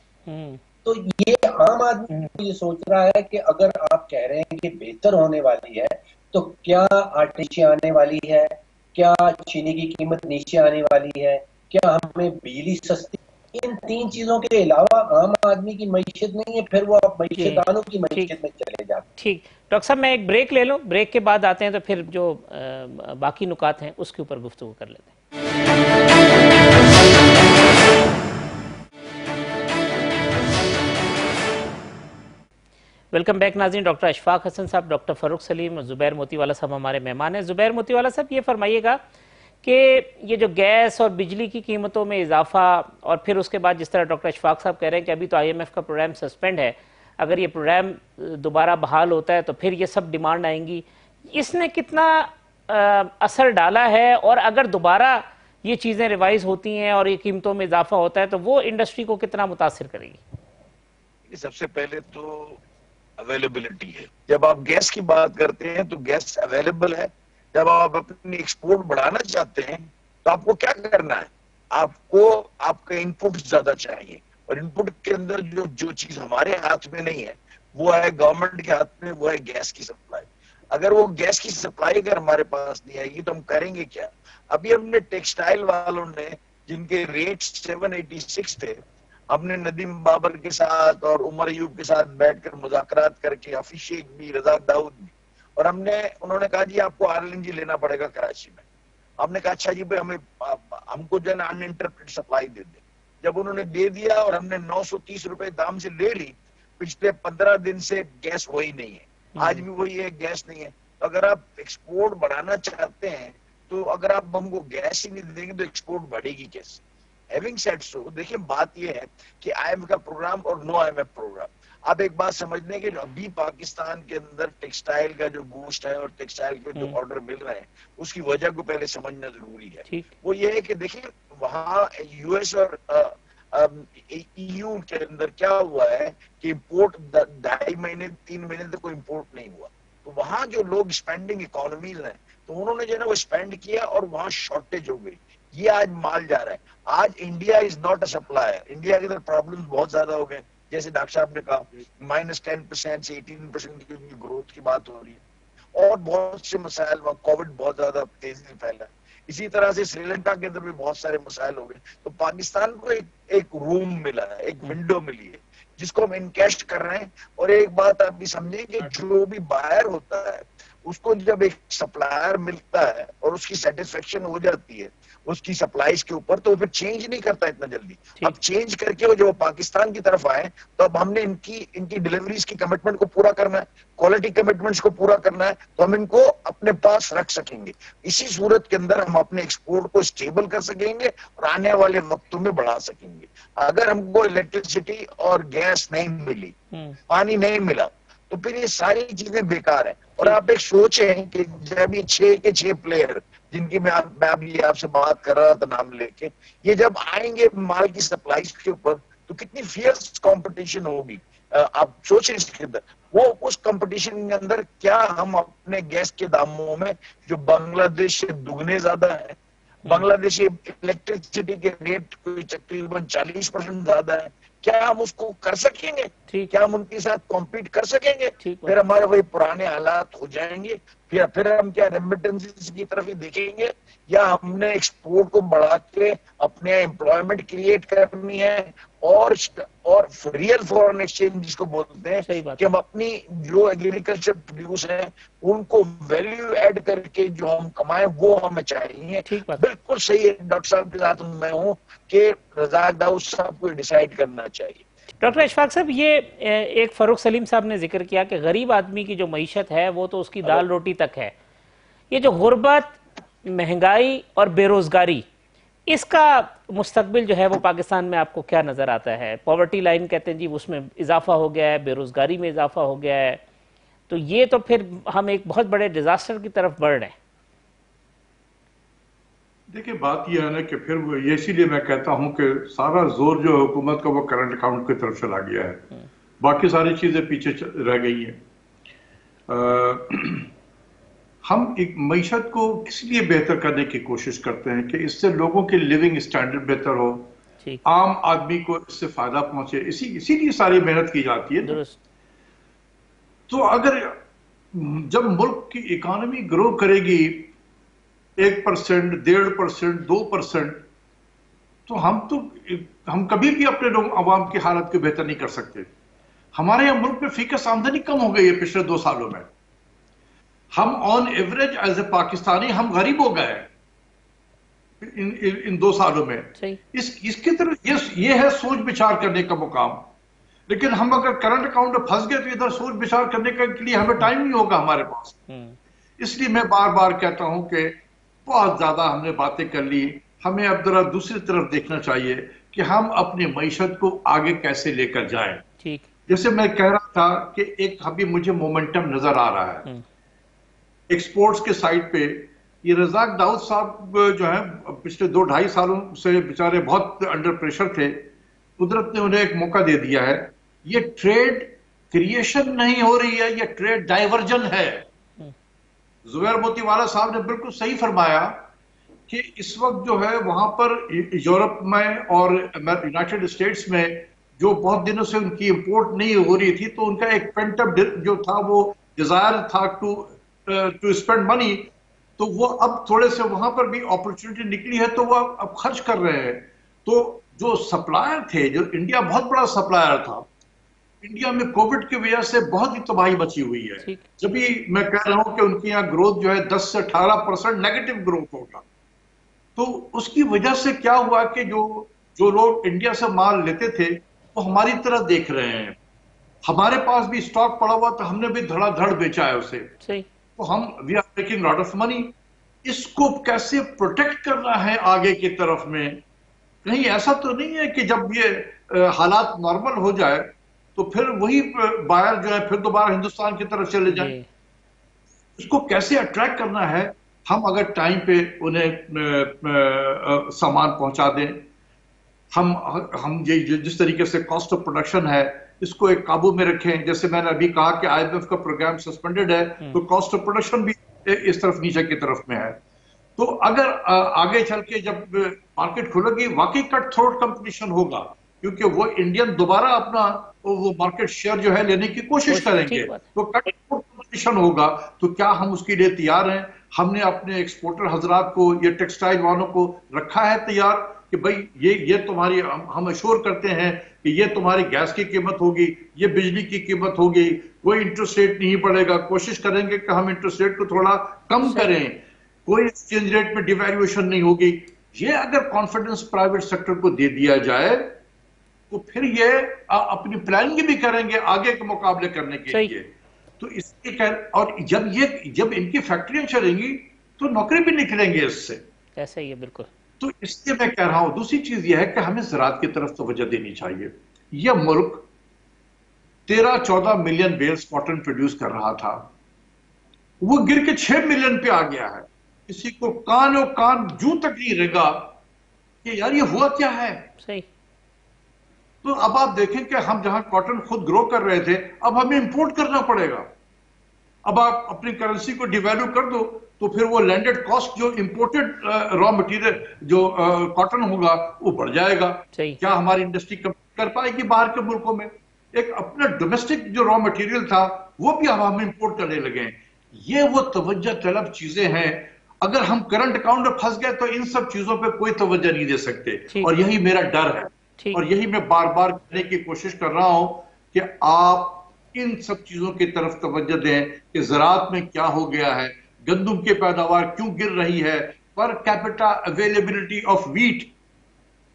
[SPEAKER 3] तो ये आम आदमी ये सोच रहा है कि अगर आप कह रहे हैं कि बेहतर होने वाली है, तो क्या आटे नीचे आने वाली है, क्या चीनी की कीमत नीचे आने वाली है, क्या हमें बिजली सस्ती, इन 3 चीजों के अलावा आम आदमी की मईशत नहीं है, फिर वो आप मईशतदानों की मईशत में चले जाते।
[SPEAKER 1] ठीक, डॉक्टर साहब मैं एक ब्रेक ले लूं, ब्रेक के बाद आते हैं तो फिर जो बाकी नुकात हैं उसके ऊपर गुफ्तगू कर लेते हैं। वेलकम बैक नाज़रीन। डॉक्टर अशफाक हसन साहब, डॉक्टर फ़ारूक सलीम और ज़ुबैर मोतीवाला साहब हमारे मेहमान हैं। ज़ुबैर मोतीवाला साहब, ये फरमाइएगा कि ये जो गैस और बिजली की कीमतों में इजाफा और फिर उसके बाद जिस तरह डॉक्टर अशफाक साहब कह रहे हैं कि अभी तो IMF का प्रोग्राम सस्पेंड है, अगर ये प्रोग्राम दोबारा बहाल होता है तो फिर ये सब डिमांड आएंगी, इसने कितना असर डाला है? और अगर दोबारा ये चीज़ें रिवाइज होती हैं और ये कीमतों में इजाफा होता है तो वो इंडस्ट्री को कितना मुतासिर करेगी?
[SPEAKER 4] सबसे पहले तो अवेलेबिलिटी है। जब आप गैस की बात करते हैं तो गैस अवेलेबल है। जब आप अपनी एक्सपोर्ट बढ़ाना चाहते हैं तो आपको क्या करना है? आपको आपका इनपुट ज्यादा चाहिए, और इनपुट के अंदर जो चीज हमारे हाथ में नहीं है वो है गवर्नमेंट के हाथ में, वो है गैस की सप्लाई। अगर वो गैस की सप्लाई अगर हमारे पास नहीं आएगी तो हम करेंगे क्या? अभी हमने टेक्सटाइल वालों ने, जिनके रेट 786 थे, हमने नदीम बाबर के साथ और उमर अयूब के साथ बैठकर मुज़ाकरात करके, हफीज शेख भी, रज़ाक दाऊद भी, और उन्होंने कहा जी आपको RLNG लेना पड़ेगा कराची में। हमने कहा अच्छा जी भाई हमको जो है अनइंटरप्टेड सप्लाई दे दे। जब उन्होंने दे दिया और हमने 930 रुपए दाम से ले ली, पिछले 15 दिन से गैस वही नहीं है, आज भी वही है, गैस नहीं है। तो अगर आप एक्सपोर्ट बढ़ाना चाहते हैं तो अगर आप हमको गैस ही नहीं देंगे तो एक्सपोर्ट बढ़ेगी कैसे? हैविंग सेड सो, देखिए बात यह है कि IMF का प्रोग्राम और नो IMF प्रोग्राम, आप एक बात समझ लें कि अभी पाकिस्तान के अंदर टेक्सटाइल का जो बूस्ट है और टेक्सटाइल के जो ऑर्डर मिल रहे हैं उसकी वजह को पहले समझना जरूरी है। वो ये है कि देखिए वहां US और EU के अंदर क्या हुआ है कि इम्पोर्ट 2.5 महीने 3 महीने तक कोई इम्पोर्ट नहीं हुआ। तो वहां जो लोग स्पेंडिंग इकोनॉमीज हैं तो उन्होंने जो है ना वो स्पेंड किया और वहां शॉर्टेज हो गई। ये आज माल जा रहा है। आज India is not a supplier. India के अंदर प्रॉब्लम्स बहुत ज्यादा हो गए, जैसे डॉक्टर साहब ने कहा -10% से 18% की ग्रोथ की बात हो रही है, और बहुत से मसाइल, कोविड बहुत ज्यादा तेजी से फैला है। इसी तरह से श्रीलंका के अंदर भी बहुत सारे मसाइल हो गए। तो पाकिस्तान को एक रूम मिला है, एक विंडो मिली है जिसको हम इनकेस्ट कर रहे हैं। और एक बात आप भी समझें कि जो भी बायर होता है उसको जब एक सप्लायर मिलता है और उसकी सेटिस्फेक्शन हो जाती है, उसकी सप्लाईज के ऊपर, तो वो फिर चेंज नहीं करता इतना जल्दी। अब चेंज करके वो जब पाकिस्तान की तरफ आए तो अब हमने इनकी डिलीवरीज की कमिटमेंट को पूरा करना है, क्वालिटी कमिटमेंट्स को पूरा करना है, तो हम इनको अपने पास रख सकेंगे। इसी सूरत के अंदर हम अपने एक्सपोर्ट को स्टेबल कर सकेंगे और आने वाले वक्तों में बढ़ा सकेंगे। अगर हमको इलेक्ट्रिसिटी और गैस नहीं मिली, पानी नहीं मिला, तो फिर ये सारी चीजें बेकार है। और आप एक सोचें कि जब ये 6 के 6 प्लेयर जिनकी मैं अभी आपसे बात कर रहा था नाम लेके, ये जब आएंगे माल की सप्लाई के ऊपर, तो कितनी फियर्स कंपटीशन होगी। आप सोचें इसके अंदर, वो उस कंपटीशन के अंदर क्या हम अपने गैस के दामों में जो बांग्लादेश से दुगने ज्यादा है, बांग्लादेशी इलेक्ट्रिसिटी के रेट कोई तकरीबन 40% ज्यादा है, क्या हम उसको कर सकेंगे? क्या हम उनके साथ कॉम्पीट कर सकेंगे? फिर हमारे वही पुराने हालात हो जाएंगे। फिर हम क्या रेमिटेंसेस की तरफ ही देखेंगे, या हमने एक्सपोर्ट को बढ़ा के अपने एम्प्लॉयमेंट क्रिएट करनी है और रियल फॉरेन एक्सचेंज जिसको बोलते हैं, कि हम अपनी जो एग्रीकल्चर प्रोड्यूस है उनको वैल्यू ऐड करके जो हम कमाएं वो हमें चाहिए। बिल्कुल सही है, डॉक्टर साहब के साथ मैं हूँ कि रज़ाक दाऊद साहब को डिसाइड करना चाहिए।
[SPEAKER 1] डॉक्टर इशफाक साहब, ये एक फरूख सलीम साहब ने जिक्र किया कि गरीब आदमी की जो मईशत है वो तो उसकी दाल रोटी तक है। ये जो गुर्बत, महंगाई और बेरोजगारी, इसका मुस्तकबिल जो है वो पाकिस्तान में आपको क्या नजर आता है? पॉवर्टी लाइन कहते हैं जी, उसमें इजाफा हो गया है, बेरोजगारी में इजाफा हो गया है, तो ये तो फिर हम एक बहुत बड़े डिजास्टर की तरफ बढ़ रहे हैं।
[SPEAKER 2] देखिए, बात यह है ना कि फिर वो ये, इसीलिए मैं कहता हूं कि सारा जोर जो हुकूमत का वो करंट अकाउंट की तरफ चला गया है, बाकी सारी चीजें पीछे रह गई हैं। हम एक मईशत को किस लिए बेहतर करने की कोशिश करते हैं कि इससे लोगों के लिविंग स्टैंडर्ड बेहतर हो, आम आदमी को इससे फायदा पहुंचे, इसीलिए सारी मेहनत की जाती है। तो अगर जब मुल्क की इकोनॉमी ग्रो करेगी 1%, 1.5%, 2%, तो हम कभी भी अपने लोग आवाम की हालत को बेहतर नहीं कर सकते। हमारे यहाँ मुल्क में फीकस आमदनी कम हो गई है पिछले 2 सालों में। हम on average as a Pakistani हम गरीब हो गए इन 2 सालों में। इसकी तरफ ये है सोच विचार करने का मुकाम। लेकिन हम अगर करंट अकाउंट में फंस गए तो इधर सोच विचार करने के लिए हमें टाइम नहीं होगा हमारे पास। इसलिए मैं बार बार कहता हूं कि बहुत ज्यादा हमने बातें कर ली, हमें अब जरा दूसरी तरफ देखना चाहिए कि हम अपनी मईशत को आगे कैसे लेकर जाएं।
[SPEAKER 1] ठीक,
[SPEAKER 2] जैसे मैं कह रहा था कि एक अभी मुझे मोमेंटम नजर आ रहा है एक्सपोर्ट्स के साइड पे। ये रज़ाक दाऊद साहब जो है पिछले 2-2.5 सालों से बेचारे बहुत अंडर प्रेशर थे, कुदरत ने उन्हें एक मौका दे दिया है। ये ट्रेड क्रिएशन नहीं हो रही है, ये ट्रेड डाइवर्जन है। जुबैर मोतीवाला साहब ने बिल्कुल सही फरमाया कि इस वक्त जो है वहां पर यूरोप में और यूनाइटेड स्टेट्स में जो बहुत दिनों से उनकी इंपोर्ट नहीं हो रही थी, तो उनका एक पेंटअप जो था वो डिजायर था टू स्पेंड मनी, तो वो अब थोड़े से वहां पर भी अपॉर्चुनिटी निकली है तो वो अब खर्च कर रहे हैं। तो जो सप्लायर थे, जो इंडिया बहुत बड़ा सप्लायर था, इंडिया में कोविड की वजह से बहुत ही तबाही मची हुई है। जब भी मैं कह रहा हूं कि उनके यहाँ ग्रोथ जो है 10 से 18% नेगेटिव ग्रोथ होगा, तो उसकी वजह से क्या हुआ कि जो लोग इंडिया से माल लेते थे वो हमारी तरह देख रहे हैं। हमारे पास भी स्टॉक पड़ा हुआ तो हमने भी धड़ाधड़ बेचा है उसे, तो हम we are making lot of money. इसको कैसे प्रोटेक्ट करना है आगे की तरफ में? कहीं ऐसा तो नहीं है कि जब ये हालात नॉर्मल हो जाए तो फिर वही बायर जो है फिर दोबारा हिंदुस्तान की तरफ चले जाए? इसको कैसे अट्रैक्ट करना है? हम अगर टाइम पे उन्हें सामान पहुंचा दें, हम ये जिस तरीके से कॉस्ट ऑफ प्रोडक्शन है इसको एक काबू में रखें। जैसे मैंने अभी कहा कि IMF का प्रोग्राम सस्पेंडेड है, तो कॉस्ट ऑफ प्रोडक्शन भी इस तरफ नीचे की तरफ में है। तो अगर आगे चल के जब मार्केट खुलेगी वाकई कट थ्रोट कंपटीशन होगा, क्योंकि वो इंडियन दोबारा अपना वो मार्केट शेयर जो है लेने की कोशिश करेंगे, तो कट थ्रोट कंपटीशन होगा। तो क्या हम उसके लिए तैयार हैं? हमने अपने एक्सपोर्टर हजरात को, ये टेक्सटाइल वालों को रखा है तैयार कि भाई ये तुम्हारी, हम अश्योर करते हैं कि ये तुम्हारी गैस की कीमत होगी, ये बिजली की कीमत होगी, कोई इंटरेस्ट रेट नहीं पड़ेगा। कोशिश करेंगे कि हम इंटरेस्ट रेट को थोड़ा कम करें, कोई एक्सचेंज रेट में डिवैल्यूएशन नहीं होगी। ये अगर कॉन्फिडेंस प्राइवेट सेक्टर को दे दिया जाए तो फिर ये अपनी प्लानिंग भी करेंगे आगे के मुकाबले करने के लिए। तो इसके और जब इनकी फैक्ट्रियां चलेंगी तो नौकरी भी निकलेंगे इससे।
[SPEAKER 1] ऐसा ही है, बिल्कुल।
[SPEAKER 2] तो इसलिए मैं कह रहा हूं, दूसरी चीज यह है कि हमें ज़राअत की तरफ तवज्जो देनी चाहिए। यह मुल्क 13-14 मिलियन बेल्स कॉटन प्रोड्यूस कर रहा था, वो गिर के 6 मिलियन पे आ गया है। किसी को कान जू तक नहीं रहेगा कि यार ये हुआ क्या है।
[SPEAKER 1] सही।
[SPEAKER 2] तो अब आप देखें कि हम जहां कॉटन खुद ग्रो कर रहे थे, अब हमें इंपोर्ट करना पड़ेगा। अब आप अपनी करेंसी को डिवैल्यू कर दो तो फिर वो लैंडेड कॉस्ट जो इंपोर्टेड रॉ मटेरियल जो कॉटन होगा वो बढ़ जाएगा। क्या हमारी इंडस्ट्री कम्पीट कर पाएगी बाहर के मुल्कों में? एक अपना डोमेस्टिक जो रॉ मटेरियल था वो भी अब हम इंपोर्ट करने लगे हैं। ये वो तवज्जो तलब चीजें हैं। अगर हम करंट अकाउंट में फंस गए तो इन सब चीजों पे कोई तवज्जो नहीं दे सकते, और यही मेरा डर है। और यही मैं बार बार कहने की कोशिश कर रहा हूं कि आप इन सब चीजों की तरफ तवज्जो दें कि ज़राअत में क्या हो गया है, गंदम की पैदावार क्यों गिर रही है, per capita availability of wheat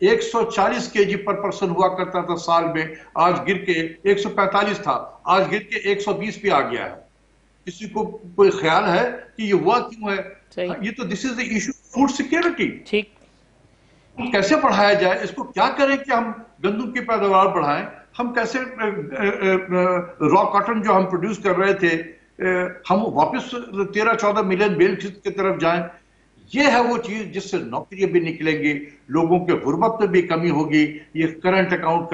[SPEAKER 2] 140 KG पर पर्सन हुआ करता था साल में, आज गिर के 145 था, आज गिर के 120 पे आ गया है। किसी को कोई ख्याल है कि ये हुआ क्यों है? ये तो this is the issue food security.
[SPEAKER 1] ठीक,
[SPEAKER 2] कैसे बढ़ाया जाए इसको? क्या करें कि हम गंदम की पैदावार बढ़ाएं? हम कैसे रॉ कॉटन जो हम प्रोड्यूस कर रहे थे हम वापस 13-14 मिलियन बेल की तरफ जाएं? ये है वो चीज जिससे नौकरियां भी निकलेंगी, लोगों के गुर्बत में भी कमी होगी। ये करंट अकाउंट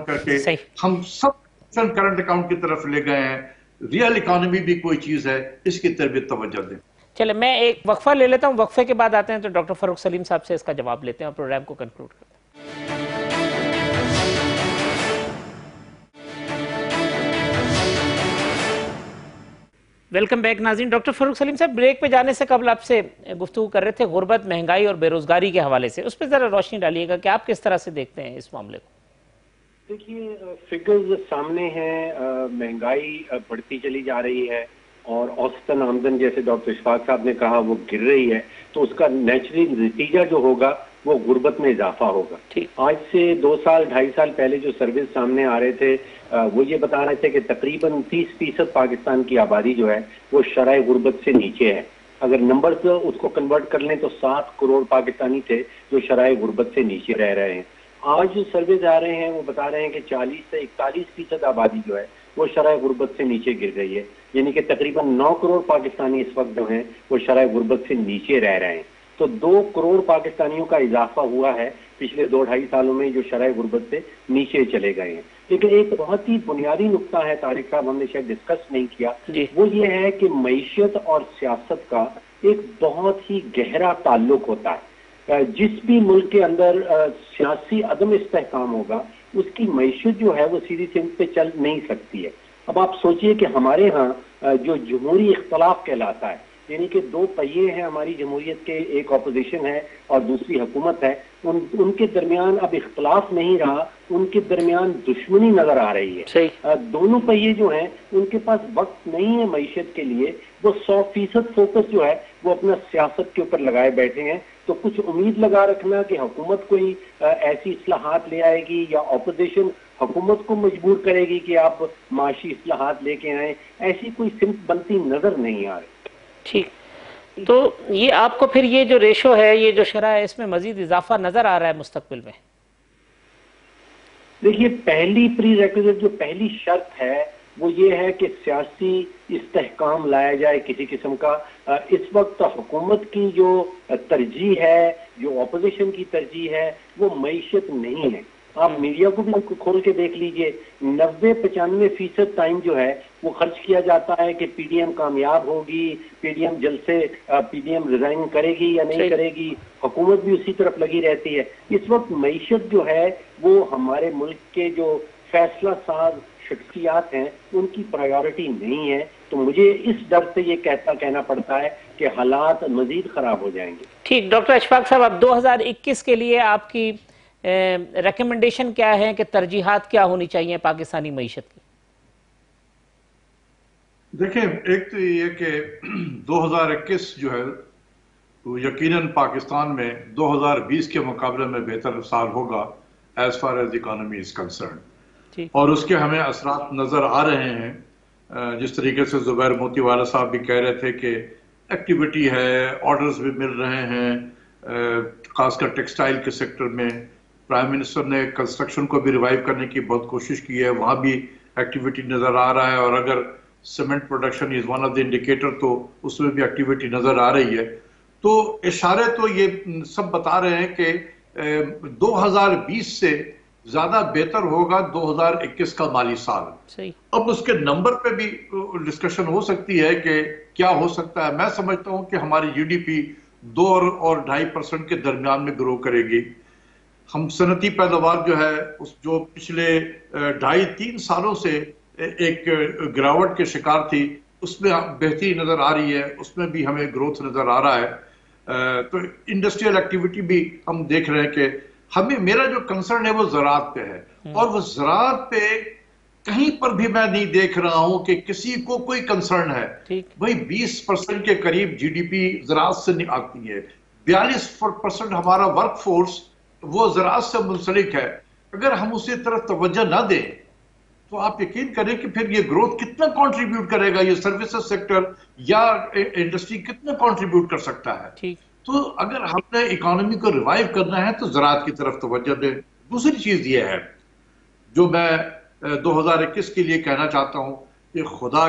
[SPEAKER 2] करके हम सब करंट अकाउंट की तरफ ले गए हैं। रियल इकोनॉमी भी कोई चीज है, इसकी तरफ भी तवज्जो दें।
[SPEAKER 1] चले, मैं एक वक्फा ले लेता हूं, वक्फे के बाद आते हैं तो डॉक्टर फरूख सलीम साहब से इसका जवाब लेते हैं और प्रोग्राम को कंक्लूड करते हैं। वेलकम बैक नाज़रीन। डॉक्टर फरूख सलीम साहब, ब्रेक पे जाने से कबल आपसे गुफ्तगू कर रहे थे गुर्बत, महंगाई और बेरोजगारी के हवाले से, उस पर जरा रोशनी डालिएगा कि आप किस तरह से देखते हैं इस मामले को।
[SPEAKER 5] देखिए, फिगर्स सामने हैं, महंगाई बढ़ती चली जा रही है और औसतन आमदन, जैसे डॉक्टर इशफाक साहब ने कहा, वो गिर रही है। तो उसका नेचुरली नतीजा जो होगा वो गुर्बत में इजाफा होगा। आज से 2 साल 2.5 साल पहले जो सर्विस सामने आ रहे थे वो ये बता रहे थे कि तकरीबन 30% पाकिस्तान की आबादी जो है वो शराय गुर्बत से नीचे है। अगर नंबर तो उसको कन्वर्ट कर लें तो 7 करोड़ पाकिस्तानी थे जो शराय गुर्बत से नीचे रह रहे हैं। आज जो सर्वे आ रहे हैं वो बता रहे हैं कि 40 से 41% आबादी जो है वो शराय गुर्बत से नीचे गिर गई है, यानी कि तकरीबन 9 करोड़ पाकिस्तानी इस वक्त जो हैं वो शराय गुर्बत से नीचे रह रहे हैं। तो 2 करोड़ पाकिस्तानियों का इजाफा हुआ है पिछले 2-2.5 सालों में जो शराय गुर्बत से नीचे चले गए हैं। लेकिन एक बहुत ही बुनियादी नुक्ता है तारिक साहब, हमने शायद डिस्कस नहीं किया, वो ये है कि मईशत और सियासत का एक बहुत ही गहरा ताल्लुक होता है। जिस भी मुल्क के अंदर सियासी अदम इस्तेहकाम होगा उसकी मईशत जो है वो सीधी सिंध पे चल नहीं सकती है। अब आप सोचिए कि हमारे यहाँ जो जमहूरी इख्तलाफ कहलाता है, यानी कि 2 पहिए हैं हमारी जमहूरियत के, एक अपोजिशन है और दूसरी हुकूमत है, उनके दरमियान अब इख्तलाफ नहीं रहा, उनके दरमियान दुश्मनी नजर आ रही है। दोनों पहिए जो हैं उनके पास वक्त नहीं है मईशत के लिए, वो 100% फोकस जो है वो अपना सियासत के ऊपर लगाए बैठे हैं। तो कुछ उम्मीद लगा रखना कि हुकूमत कोई ऐसी इस्लाहात ले आएगी या अपोजिशन हुकूमत को मजबूर करेगी कि आप माशी इस्लाहात लेके आए, ऐसी कोई सिमत बनती नजर नहीं आ रही।
[SPEAKER 1] ठीक, तो ये आपको फिर ये जो रेशो है, ये जो शरह है, इसमें मजीद इजाफा नजर आ रहा है मुस्तकबिल में?
[SPEAKER 5] देखिए, पहली प्री रेक्विजिट जो पहली शर्त है वो ये है कि सियासी इस्तेहकाम लाया जाए किसी किस्म का। इस वक्त हुकूमत की जो तरजीह है, जो अपोजिशन की तरजीह है, वो मईशत नहीं है। आप मीडिया को भी खोल के देख लीजिए, 90-95% टाइम जो है वो खर्च किया जाता है कि पीडीएम कामयाब होगी, पीडीएम जल्द से पीडीएम रिजाइन करेगी या नहीं करेगी, हुकूमत भी उसी तरफ लगी रहती है। इस वक्त मईशत जो है वो हमारे मुल्क के जो फैसला साज शख्सियात हैं उनकी प्रायोरिटी नहीं है। तो मुझे इस डर से ये कहना पड़ता है कि हालात मजीद खराब हो जाएंगे।
[SPEAKER 1] ठीक, डॉक्टर अशफाक साहब, अब 2021 के लिए आपकी रिकमेंडेशन क्या है कि तरजीहात क्या होनी चाहिए पाकिस्तानी मईशत की?
[SPEAKER 2] देखिए, एक तो ये कि 2021 जो है तो यकीनन पाकिस्तान में 2020 के मुकाबले में बेहतर साल होगा as far as economy is concern. और उसके हमें असरात नजर आ रहे हैं। जिस तरीके से जुबैर मोतीवाला साहब भी कह रहे थे कि एक्टिविटी है, ऑर्डर्स भी मिल रहे हैं, खासकर टेक्सटाइल के सेक्टर में। प्राइम मिनिस्टर ने कंस्ट्रक्शन को भी रिवाइव करने की बहुत कोशिश की है, वहां भी एक्टिविटी नजर आ रहा है। और अगर cement production is one of the indicator, तो उसमें भी एक्टिविटी नजर आ रही है। तो इशारे तो ये सब बता रहे हैं कि 2020 से ज्यादा बेहतर होगा 2021 का माली साल।
[SPEAKER 1] सही।
[SPEAKER 2] अब उसके नंबर पे भी डिस्कशन हो सकती है कि क्या हो सकता है। मैं समझता हूं कि हमारी जीडीपी 2 और 2.5% के दरमियान में ग्रो करेगी। हम सनती पैदावार जो है उस जो पिछले 2.5-3 सालों से एक गिरावट के शिकार थी, उसमें बेहतरी नजर आ रही है, उसमें भी हमें ग्रोथ नजर आ रहा है। तो इंडस्ट्रियल एक्टिविटी भी हम देख रहे हैं कि हमें, मेरा जो कंसर्न है वो ज़राअत पे है। और वो ज़राअत पे कहीं पर भी मैं नहीं देख रहा हूं कि किसी को कोई कंसर्न है। भाई 20% के करीब जीडीपी ज़राअत से आती है, 42% हमारा वर्कफोर्स वो ज़राअत से मुंसलिक है। अगर हम उसी तरफ तवज्जो ना दें तो आप यकीन करें कि फिर ये ग्रोथ कितना कंट्रीब्यूट करेगा, ये सर्विसेज सेक्टर या इंडस्ट्री कितना कंट्रीब्यूट कर सकता है। तो अगर हमने इकोनॉमी को रिवाइव करना है तो ज़राअत की तरफ तवज्जो दें। दूसरी चीज ये है जो मैं 2021 के लिए कहना चाहता हूं कि खुदा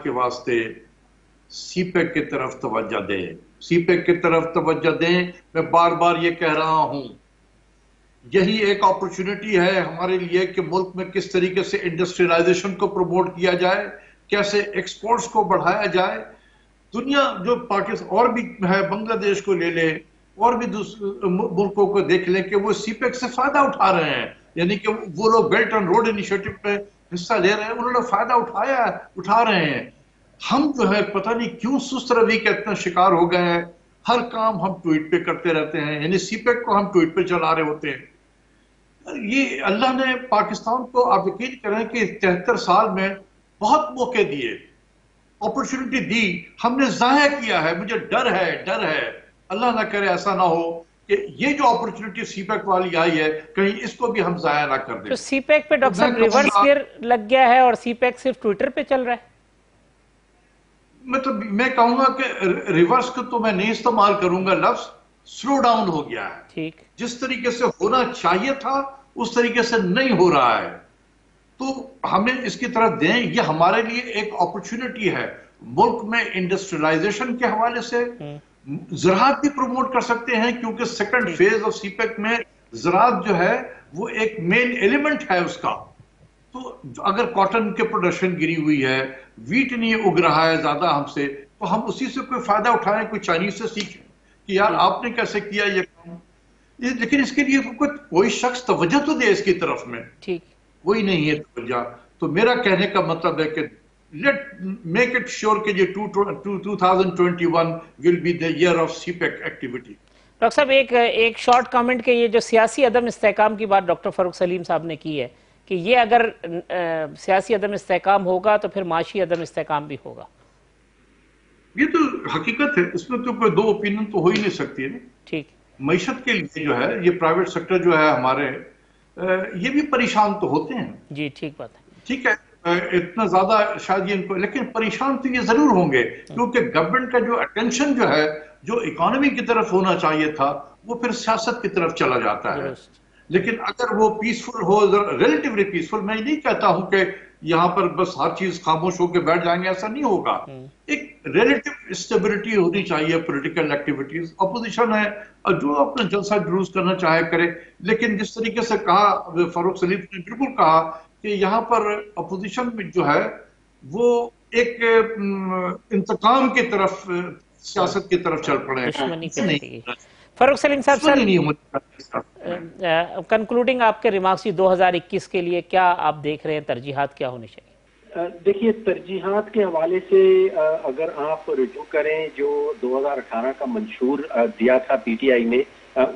[SPEAKER 2] के वास्ते सीपेक की तरफ तवज्जो दें, सीपेक की तरफ तवज्जो दें। मैं बार बार ये कह रहा हूं, यही एक अपॉर्चुनिटी है हमारे लिए कि मुल्क में किस तरीके से इंडस्ट्रियलाइजेशन को प्रमोट किया जाए, कैसे एक्सपोर्ट्स को बढ़ाया जाए। दुनिया जो पाकिस्तान और भी है, बांग्लादेश को ले ले और भी मुल्कों को देख लें कि वो सीपेक से फायदा उठा रहे हैं। यानी कि वो लोग बेल्ट एंड रोड इनिशिएटिव में हिस्सा ले रहे हैं, उन्होंने फायदा उठा रहे हैं। हम जो है पता नहीं क्यों सुस्त रवि के इतना शिकार हो गए हैं, हर काम हम ट्वीट पे करते रहते हैं, यानी सीपेक को हम ट्वीट पे चला रहे होते हैं। ये अल्लाह ने पाकिस्तान को, आप यकीन करें कि 73 साल में बहुत मौके दिए, अपॉर्चुनिटी दी, हमने जाया किया है। मुझे डर है अल्लाह ना करे ऐसा ना हो कि ये जो अपॉर्चुनिटी सीपेक वाली आई है कहीं इसको भी हम जाया ना कर दें।
[SPEAKER 1] तो सीपेक पे डॉक्टर साहब रिवर्स गियर लग गया है और सीपेक सिर्फ ट्विटर पे चल रहा है।
[SPEAKER 2] मतलब मैं कहूंगा कि रिवर्स को तो मैं नहीं इस्तेमाल करूंगा लफ्ज, स्लो डाउन हो गया है।
[SPEAKER 1] ठीक,
[SPEAKER 2] जिस तरीके से होना चाहिए था उस तरीके से नहीं हो रहा है। तो हमें इसकी तरफ दें, ये हमारे लिए एक अपॉर्चुनिटी है। मुल्क में इंडस्ट्रियलाइजेशन के हवाले से ज़राअत भी प्रमोट कर सकते हैं, क्योंकि सेकंड फेज ऑफ सीपेक में ज़राअत जो है वो एक मेन एलिमेंट है उसका। तो अगर कॉटन के प्रोडक्शन गिरी हुई है, वीट नहीं उग रहा है ज्यादा हमसे, तो हम उसी से कोई फायदा उठाएं, कोई चाइनीज से सीखें कि यार आपने कैसे किया ये काम। लेकिन इसके लिए कोई शख्स तवज्जो तो दे इसकी तरफ में।
[SPEAKER 1] ठीक,
[SPEAKER 2] कोई नहीं है तवज्जो। तो मेरा कहने का मतलब है कि लेट मेक इट श्योर कि ये 2021 will be the year of CPEC activity.
[SPEAKER 1] Doctor साहब एक शॉर्ट कमेंट के, ये जो सियासी अदम इस्तेहकाम की बात डॉक्टर फारूक सलीम साहब ने की है कि ये अगर सियासी अदम इस्तेहकाम होगा तो फिर माशी अदम इस्तेहकाम भी होगा।
[SPEAKER 2] ये तो हकीकत है, इसमें तो कोई दो ओपिनियन तो हो ही नहीं सकती है।
[SPEAKER 1] ठीक,
[SPEAKER 2] मईशत के लिए जो है ये प्राइवेट सेक्टर जो है हमारे, ये भी परेशान तो होते हैं।
[SPEAKER 1] जी, ठीक बात है।
[SPEAKER 2] ठीक है, इतना ज्यादा शायद ये इनको, लेकिन परेशान तो ये जरूर होंगे, क्योंकि गवर्नमेंट का जो अटेंशन जो है जो इकोनॉमी की तरफ होना चाहिए था वो फिर सियासत की तरफ चला जाता है। लेकिन अगर वो पीसफुल हो, रिलेटिवली पीसफुल, मैं नहीं कहता हूं कि यहाँ पर बस हर चीज खामोश होकर बैठ जाएंगे, ऐसा नहीं होगा। एक रिलेटिव स्टेबिलिटी होनी चाहिए पॉलिटिकल एक्टिविटीज। अपोजिशन है जो अपना जलसा जुलूस करना चाहे करे, लेकिन जिस तरीके से कहा फारूक सलीम ने, बिल्कुल कहा कि यहाँ पर अपोजिशन में जो है वो एक इंतकाम की तरफ, सियासत की तरफ चल पड़े।
[SPEAKER 1] फारूक सलीम साहब, सर कंक्लूडिंग आपके रिमार्क्स 2021 के लिए क्या आप देख रहे हैं, तरजीहात क्या होनी चाहिए?
[SPEAKER 5] देखिए, तरजीहात के हवाले से अगर आप रुजू करें जो 2018 का मंशूर दिया था पीटीआई ने,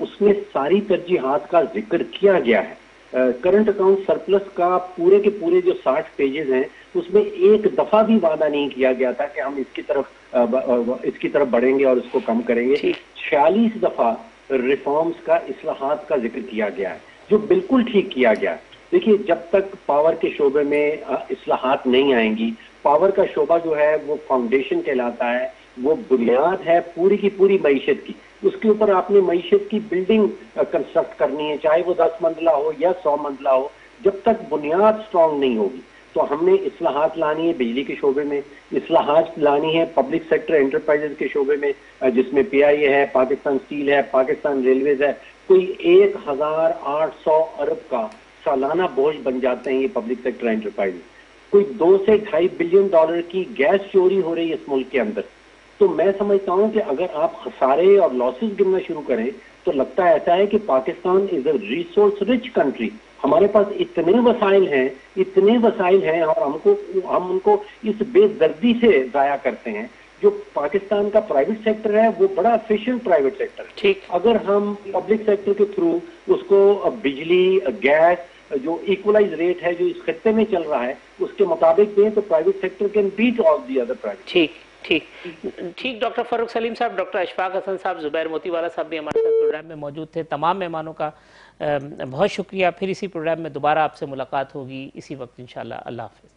[SPEAKER 5] उसमें सारी तरजीहात का जिक्र किया गया है। करंट अकाउंट सरप्लस का पूरे के पूरे जो 60 पेजेस हैं उसमें एक दफा भी वादा नहीं किया गया था कि हम इसकी तरफ इसकी तरफ बढ़ेंगे और इसको कम करेंगे। 46 दफा रिफॉर्म्स का, इस्लाहात का जिक्र किया गया है, जो बिल्कुल ठीक किया गया है। देखिए, जब तक पावर के शोबे में इस्लाहात नहीं आएंगी, पावर का शोबा जो है वो फाउंडेशन कहलाता है, वो बुनियाद है पूरी की पूरी मईशत की। उसके ऊपर आपने मईशत की बिल्डिंग कंस्ट्रक्ट करनी है, चाहे वो 10 मंजिला हो या 100 मंजिला हो। जब तक बुनियाद स्ट्रांग नहीं होगी तो हमने इस्लाहात लानी है बिजली के शोबे में, इस्लाहात लानी है पब्लिक सेक्टर एंटरप्राइजेज के शोबे में, जिसमें PIA है, पाकिस्तान स्टील है, पाकिस्तान रेलवेज है। कोई 1800 अरब का सालाना बोझ बन जाते हैं ये पब्लिक सेक्टर एंटरप्राइजेज। कोई 2 से $2.5 बिलियन की गैस चोरी हो रही है इस मुल्क के अंदर। तो मैं समझता हूं कि अगर आप खसारे और लॉसेस गिनना शुरू करें तो लगता है ऐसा है कि Pakistan is a resource rich country. हमारे पास इतने वसाइल हैं और हम उनको इस बेदर्दी से जाया करते हैं। जो पाकिस्तान का प्राइवेट सेक्टर है वो बड़ा एफिशिएंट प्राइवेट सेक्टर है।
[SPEAKER 1] ठीक,
[SPEAKER 5] अगर हम पब्लिक सेक्टर के थ्रू उसको बिजली, गैस, जो इक्वलाइज रेट है जो इस खत्ते में चल रहा है उसके मुताबिक दें तो private sector can beat all the other private.
[SPEAKER 1] ठीक डॉक्टर फारूक सलीम साहब, डॉक्टर अशफाक हसन साहब, जुबैर मोतीवाला साहब भी हमारे साथ प्रोग्राम में मौजूद थे। तमाम मेहमानों का बहुत शुक्रिया। फिर इसी प्रोग्राम में दोबारा आपसे मुलाकात होगी इसी वक्त इंशाल्लाह। अल्लाह हाफिज़।